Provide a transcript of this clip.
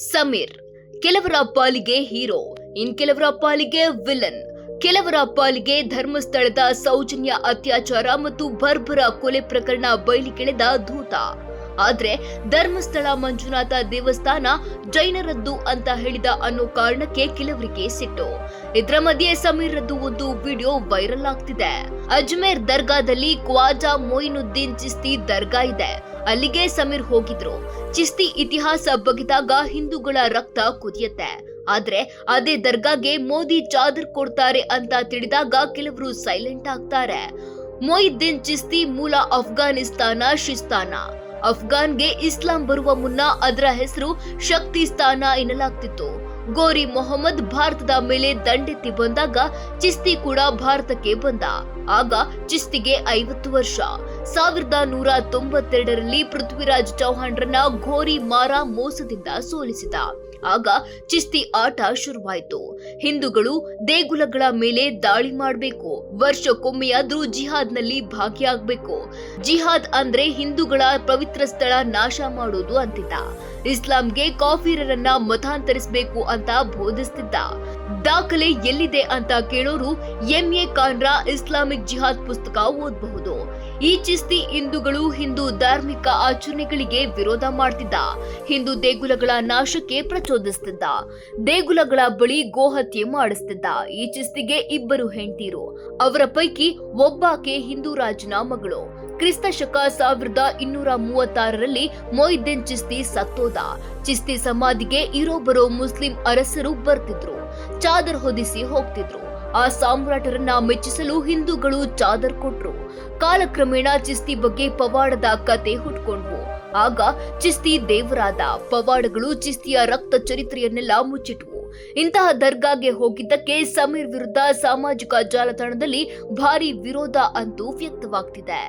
ಸಮೀರ್ ಕೆಲವರ ಪಾಲಿಗೆ ಹೀರೋ, ಕೆಲವರ ಪಾಲಿಗೆ ವಿಲನ್, ಕೆಲವರ ಪಾಲಿಗೆ ಧರ್ಮಸ್ಥಳದ ಸೌಜನ್ಯ ಅತ್ಯಾಚಾರ ಮತ್ತು ಬರ್ಬರ ಕೊಲೆ ಪ್ರಕರಣ ಬಯಲಿಗೆಳೆದ ಧೂತ. ಆದ್ರೆ ಧರ್ಮಸ್ಥಳ ಮಂಜುನಾಥ ದೇವಸ್ಥಾನ ಜೈನರದ್ದು ಅಂತ ಹೇಳಿದ ಅನ್ನೋ ಕಾರಣಕ್ಕೆ ಕೆಲವರಿಗೆ ಸಿಟ್ಟು. ಇದರ ಮಧ್ಯೆ ಸಮೀರ್ರದ್ದು ಒಂದು ವಿಡಿಯೋ ವೈರಲ್ ಆಗ್ತಿದೆ. ಅಜ್ಮೇರ್ ದರ್ಗಾದಲ್ಲಿ ಖ್ವಾಜಾ ಮೊಯಿನುದ್ದೀನ್ ಚಿಸ್ತಿ ದರ್ಗಾ ಇದೆ. ಅಲ್ಲಿಗೆ ಸಮೀರ್ ಹೋಗಿದ್ರು. ಚಿಸ್ತಿ ಇತಿಹಾಸ ಬಗೆದಾಗ ಹಿಂದೂಗಳ ರಕ್ತ ಕುದಿಯತ್ತೆ. ಆದ್ರೆ ಅದೇ ದರ್ಗಾಗೆ ಮೋದಿ ಚಾದರ್ ಕೊಡ್ತಾರೆ ಅಂತ ತಿಳಿದಾಗ ಕೆಲವರು ಸೈಲೆಂಟ್ ಆಗ್ತಾರೆ. ಮೊಯಿದ್ದೀನ್ ಚಿಸ್ತಿ ಮೂಲ ಅಫ್ಘಾನಿಸ್ತಾನ ಶಿಸ್ತಾನ. ಅಫ್ಘಾನ್ಗೆ ಇಸ್ಲಾಂ ಬರುವ ಮುನ್ನ ಅದರ ಹೆಸರು ಶಕ್ತಿಸ್ತಾನ ಎನ್ನಲಾಗ್ತಿತ್ತು. ಗೋರಿ ಮೊಹಮ್ಮದ್ ಭಾರತದ ಮೇಲೆ ದಂಡೆತ್ತಿ ಬಂದಾಗ ಚಿಸ್ತಿ ಕೂಡ ಭಾರತಕ್ಕೆ ಬಂದ. ಆಗ ಚಿಸ್ತಿಗೆ 50 ವರ್ಷ. 1192ರಲ್ಲಿ ಪೃಥ್ವಿರಾಜ್ ಚೌಹಾಣ್ರನ್ನ ಘೋರಿ ಮಾರಾ ಮೋಸದಿಂದ ಸೋಲಿಸಿದ. ಆಗ ಚಿಸ್ತಿ ಆಟ ಶುರುವಾಯಿತು. ಹಿಂದೂಗಳು ದೇಗುಲಗಳ ಮೇಲೆ ದಾಳಿ ಮಾಡಬೇಕು, ವರ್ಷಕ್ಕೊಮ್ಮೆಯಾದ್ರೂ ಜಿಹಾದ್ನಲ್ಲಿ ಭಾಗಿಯಾಗಬೇಕು. ಜಿಹಾದ್ ಅಂದ್ರೆ ಹಿಂದೂಗಳ ಪವಿತ್ರ ಸ್ಥಳ ನಾಶ ಮಾಡೋದು ಅಂತಿದ್ದ. ಇಸ್ಲಾಂಗೆ ಕಾಫಿರರನ್ನ ಮತಾಂತರಿಸಬೇಕು ಅಂತ ಬೋಧಿಸ್ತಿದ್ದ. ದಾಖಲೆ ಎಲ್ಲಿದೆ ಅಂತ ಕೇಳೋರು ಎಂಎ ಖಾನ್ರ ಇಸ್ಲಾಮಿಕ್ ಜಿಹಾದ್ ಪುಸ್ತಕ ಓದಬಹುದು. ಈ ಚಿಸ್ತಿ ಹಿಂದೂಗಳು ಹಿಂದೂ ಧಾರ್ಮಿಕ ಆಚರಣೆಗಳಿಗೆ ವಿರೋಧ ಮಾಡ್ತಿದ್ದ. ಹಿಂದೂ ದೇಗುಲಗಳ ನಾಶಕ್ಕೆ ಪ್ರಚೋದಿಸ್ತಿದ್ದ. ದೇಗುಲಗಳ ಬಳಿ ಗೋಹತ್ಯೆ ಮಾಡಿಸ್ತಿದ್ದ. ಈ ಚಿಸ್ತಿಗೆ 2 ಹೆಂಡತಿರು. ಅವರ ಪೈಕಿ ಒಬ್ಬಾಕೆ ಹಿಂದೂ ರಾಜನ ಮಗಳು. ಕ್ರಿಸ್ತ ಶಕ 1236ರಲ್ಲಿ ಮೊಯಿದ್ದೀನ್ ಚಿಸ್ತಿ ಸತ್ತೋದ. ಚಿಸ್ತಿ ಸಮಾಧಿಗೆ ಇರೋಬ್ಬರೋ ಮುಸ್ಲಿಂ ಅರಸರು ಬರ್ತಿದ್ರು, ಚಾದರ್ ಹೊದಿಸಿ ಹೋಗ್ತಿದ್ರು. ಆ ಸಾಮ್ರಾಟರನ್ನ ಮೆಚ್ಚಿಸಲು ಹಿಂದೂಗಳು ಚಾದರ್ ಕೊಟ್ರು. ಕಾಲಕ್ರಮೇಣ ಚಿಸ್ತಿ ಬಗ್ಗೆ ಪವಾಡದ ಕತೆ ಹುಟ್ಕೊಂಡ್ವು. ಆಗ ಚಿಸ್ತಿ ದೇವರಾದ. ಪವಾಡಗಳು ಚಿಸ್ತಿಯ ರಕ್ತ ಚರಿತ್ರೆಯನ್ನೆಲ್ಲ ಮುಚ್ಚಿಟ್ವು. ಇಂತಹ ದರ್ಗಾಗೆ ಹೋಗಿದ್ದಕ್ಕೆ ಸಮೀರ್ ವಿರುದ್ಧ ಸಾಮಾಜಿಕ ಜಾಲತಾಣದಲ್ಲಿ ಭಾರಿ ವಿರೋಧ ಅಂತೂ ವ್ಯಕ್ತವಾಗ್ತಿದೆ.